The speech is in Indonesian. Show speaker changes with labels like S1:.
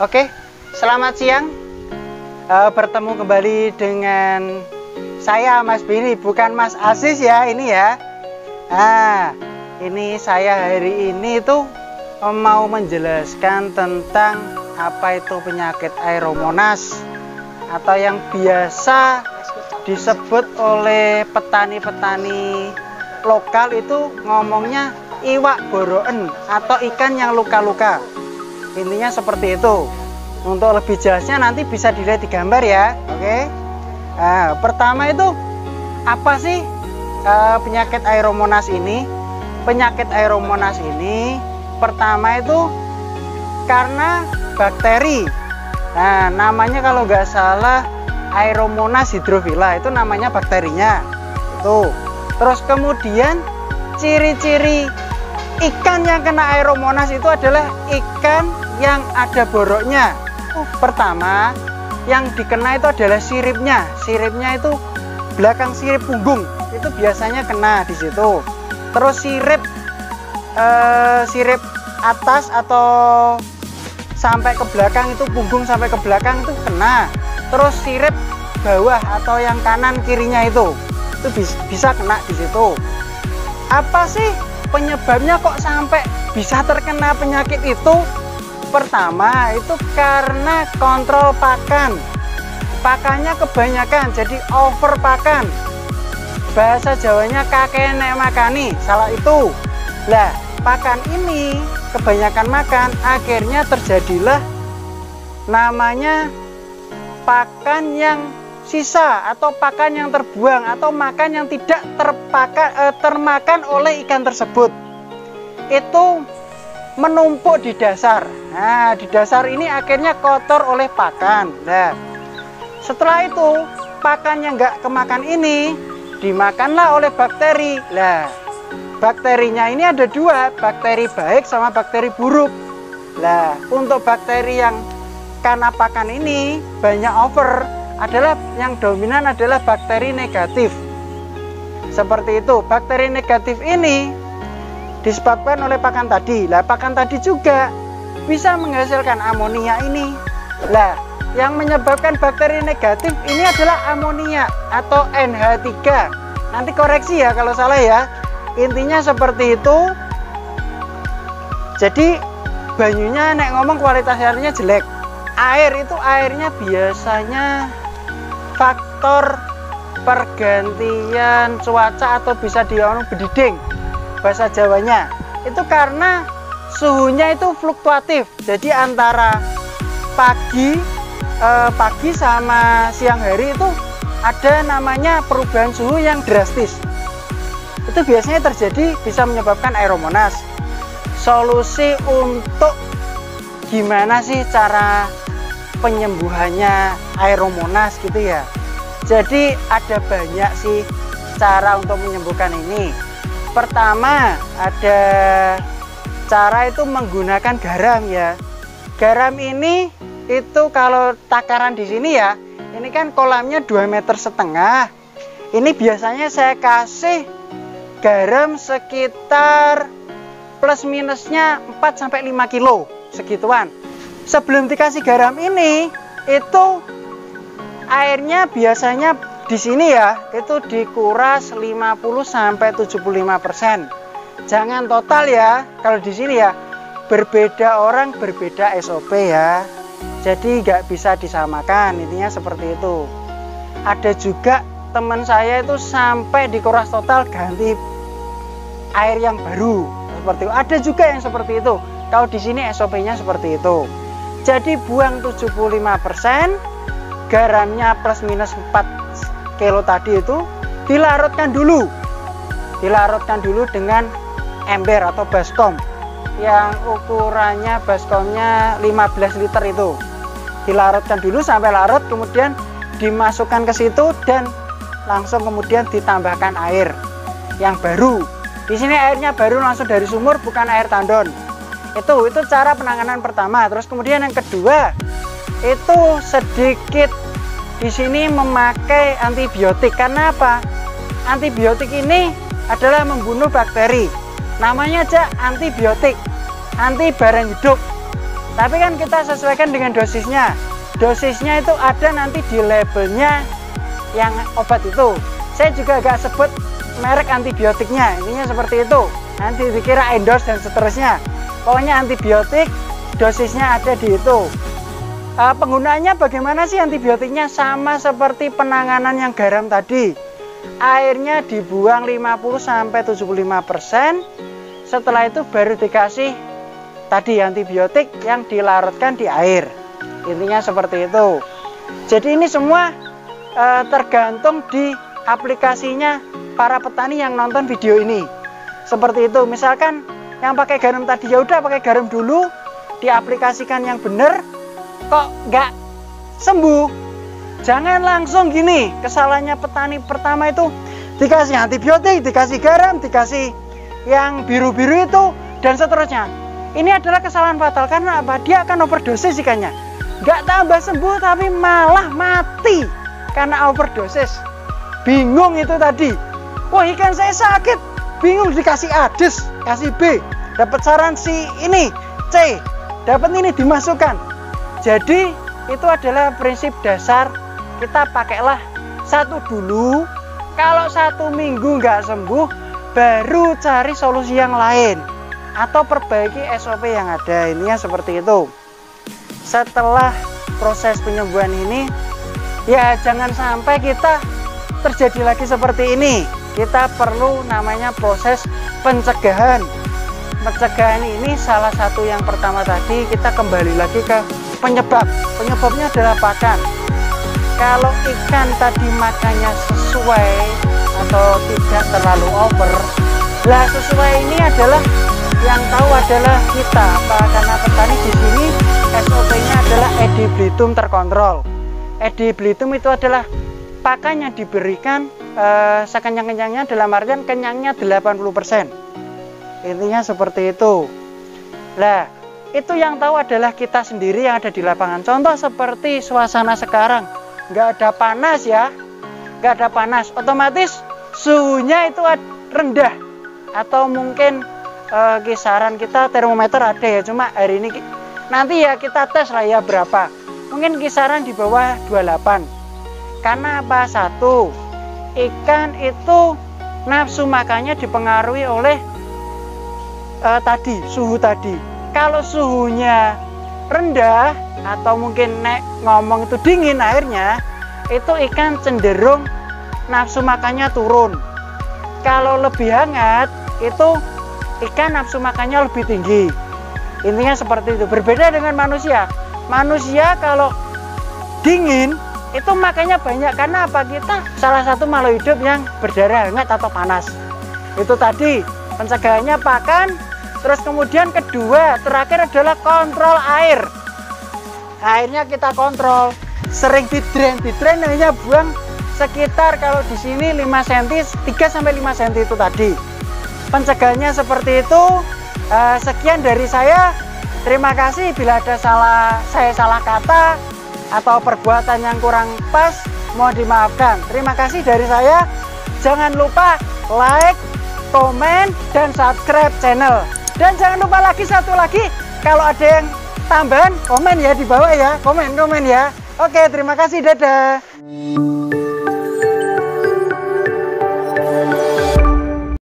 S1: Oke, selamat siang. Bertemu kembali dengan saya Mas Bini, bukan Mas Aziz ya ini ya. Ini saya hari ini tuh mau menjelaskan tentang apa itu penyakit Aeromonas atau yang biasa disebut oleh petani-petani lokal itu ngomongnya iwak boroen atau ikan yang luka-luka. Intinya seperti itu. Untuk lebih jelasnya nanti bisa dilihat di gambar ya. Oke. Pertama itu apa sih penyakit Aeromonas ini? Penyakit Aeromonas ini pertama itu karena bakteri. Nah, namanya kalau nggak salah Aeromonas hydrophila, itu namanya bakterinya. Itu. Terus kemudian ciri-ciri ikan yang kena Aeromonas itu adalah ikan yang ada boroknya. Pertama, yang dikena itu adalah siripnya. Siripnya itu belakang sirip punggung. Itu biasanya kena di situ. Terus sirip atas atau sampai ke belakang itu punggung sampai ke belakang itu kena. Terus sirip bawah atau yang kanan kirinya itu bisa kena di situ. Apa sih penyebabnya kok sampai bisa terkena penyakit itu? Pertama itu karena kontrol pakan. Pakannya kebanyakan, jadi over pakan. Bahasa Jawanya kakek nek makani, salah itu. Lah, pakan ini kebanyakan makan, akhirnya terjadilah namanya pakan yang sisa atau pakan yang terbuang atau makan yang tidak termakan oleh ikan tersebut. Itu menumpuk di dasar. Nah, di dasar ini akhirnya kotor oleh pakan. Nah, setelah itu pakan yang nggak kemakan ini dimakanlah oleh bakteri. Nah, bakterinya ini ada dua, bakteri baik sama bakteri buruk. Nah, untuk bakteri yang karena pakan ini banyak over adalah yang dominan adalah bakteri negatif. Seperti itu. Bakteri negatif ini disebabkan oleh pakan tadi. Lah, pakan tadi juga bisa menghasilkan amonia ini. Lah, yang menyebabkan bakteri negatif ini adalah amonia atau NH3. Nanti koreksi ya kalau salah ya. Intinya seperti itu. Jadi banyunya nek ngomong kualitas airnya jelek. Air itu airnya biasanya faktor pergantian cuaca atau bisa diomong bediding bahasa Jawanya. Itu karena suhunya itu fluktuatif. Jadi antara pagi sama siang hari itu ada namanya perubahan suhu yang drastis. Itu biasanya terjadi bisa menyebabkan Aeromonas. Solusi untuk gimana sih cara penyembuhannya Aeromonas gitu ya. Jadi ada banyak sih cara untuk menyembuhkan ini. Pertama ada cara itu menggunakan garam ya. Garam ini itu kalau takaran di sini ya, ini kan kolamnya 2,5 meter. Ini biasanya saya kasih garam sekitar plus minusnya 4-5 kilo segituan. Sebelum dikasih garam ini itu airnya biasanya di sini ya itu dikuras 50-75%. Jangan total ya. Kalau di sini ya berbeda orang berbeda SOP ya. Jadi nggak bisa disamakan. Intinya seperti itu. Ada juga teman saya itu sampai dikuras total ganti air yang baru seperti itu. Ada juga yang seperti itu. Kalau di sini SOP-nya seperti itu. Jadi buang 75%, garamnya plus minus 4 kilo tadi itu dilarutkan dulu. Dilarutkan dulu dengan ember atau baskom. Yang ukurannya baskomnya 15 liter itu. Dilarutkan dulu sampai larut, kemudian dimasukkan ke situ dan langsung kemudian ditambahkan air yang baru. Di sini airnya baru langsung dari sumur, bukan air tandon. Itu cara penanganan pertama. Terus kemudian yang kedua itu sedikit di sini memakai antibiotik. Karena apa? Antibiotik ini adalah membunuh bakteri. Namanya aja antibiotik, anti barang hidup. Tapi kan kita sesuaikan dengan dosisnya. Dosisnya itu ada nanti di labelnya yang obat itu. Saya juga agak sebut merek antibiotiknya, intinya seperti itu. Nanti dikira endorse dan seterusnya. Pokoknya antibiotik, dosisnya ada di itu. Penggunaannya bagaimana sih antibiotiknya? Sama seperti penanganan yang garam tadi. Airnya dibuang 50-75%. Setelah itu baru dikasih tadi antibiotik yang dilarutkan di air. Intinya seperti itu. Jadi ini semua tergantung di aplikasinya para petani yang nonton video ini. Seperti itu. Misalkan yang pakai garam tadi, ya udah pakai garam dulu, diaplikasikan yang benar. Kok nggak sembuh? Jangan langsung gini. Kesalahannya petani pertama itu dikasih antibiotik, dikasih garam, dikasih yang biru-biru itu, dan seterusnya. Ini adalah kesalahan fatal karena apa? Dia akan overdosis ikannya. Nggak tambah sembuh tapi malah mati karena overdosis. Bingung itu tadi. Wah, ikan saya sakit. Bingung, dikasih Ades, kasih B. Dapat saran si ini, C. Dapat ini dimasukkan. Jadi itu adalah prinsip dasar. Kita pakailah satu dulu. Kalau 1 minggu nggak sembuh, baru cari solusi yang lain atau perbaiki SOP yang ada. Ininya seperti itu. Setelah proses penyembuhan ini, ya jangan sampai kita terjadi lagi seperti ini. Kita perlu namanya proses pencegahan. Pencegahan ini salah satu yang pertama tadi, kita kembali lagi ke penyebab. Penyebabnya adalah pakan. Kalau ikan tadi makannya sesuai atau tidak terlalu over, lah sesuai ini adalah yang tahu adalah kita. Apa? Karena petani di sini SOP-nya adalah edibilitum terkontrol. Edibilitum itu adalah pakan yang diberikan sekenyang-kenyangnya, dalam artian kenyangnya 80%. Intinya seperti itu. Nah, itu yang tahu adalah kita sendiri yang ada di lapangan. Contoh seperti suasana sekarang, nggak ada panas ya, nggak ada panas, otomatis suhunya itu rendah. Atau mungkin kisaran kita termometer ada ya, cuma hari ini nanti ya kita tes lah ya berapa. Mungkin kisaran di bawah 28. Karena apa? Satu, ikan itu nafsu makannya dipengaruhi oleh suhu tadi. Kalau suhunya rendah atau mungkin ngomong itu dingin airnya, itu ikan cenderung nafsu makannya turun. Kalau lebih hangat, itu ikan nafsu makannya lebih tinggi. Intinya seperti itu. Berbeda dengan manusia. Manusia kalau dingin itu makannya banyak. Karena apa? Kita salah satu makhluk hidup yang berdarah hangat atau panas. Itu tadi pencegahannya pakan. Terus kemudian kedua, terakhir adalah kontrol air. Airnya kita kontrol. Sering di-drain hanya buang sekitar kalau di sini 5 cm, 3-5 cm itu tadi. Pencegahannya seperti itu. Sekian dari saya. Terima kasih bila ada saya salah kata atau perbuatan yang kurang pas, mohon dimaafkan. Terima kasih dari saya. Jangan lupa like, komen, dan subscribe channel. Dan jangan lupa lagi satu lagi, kalau ada yang tambahan komen ya di bawah ya, komen ya. Oke, terima kasih, dadah.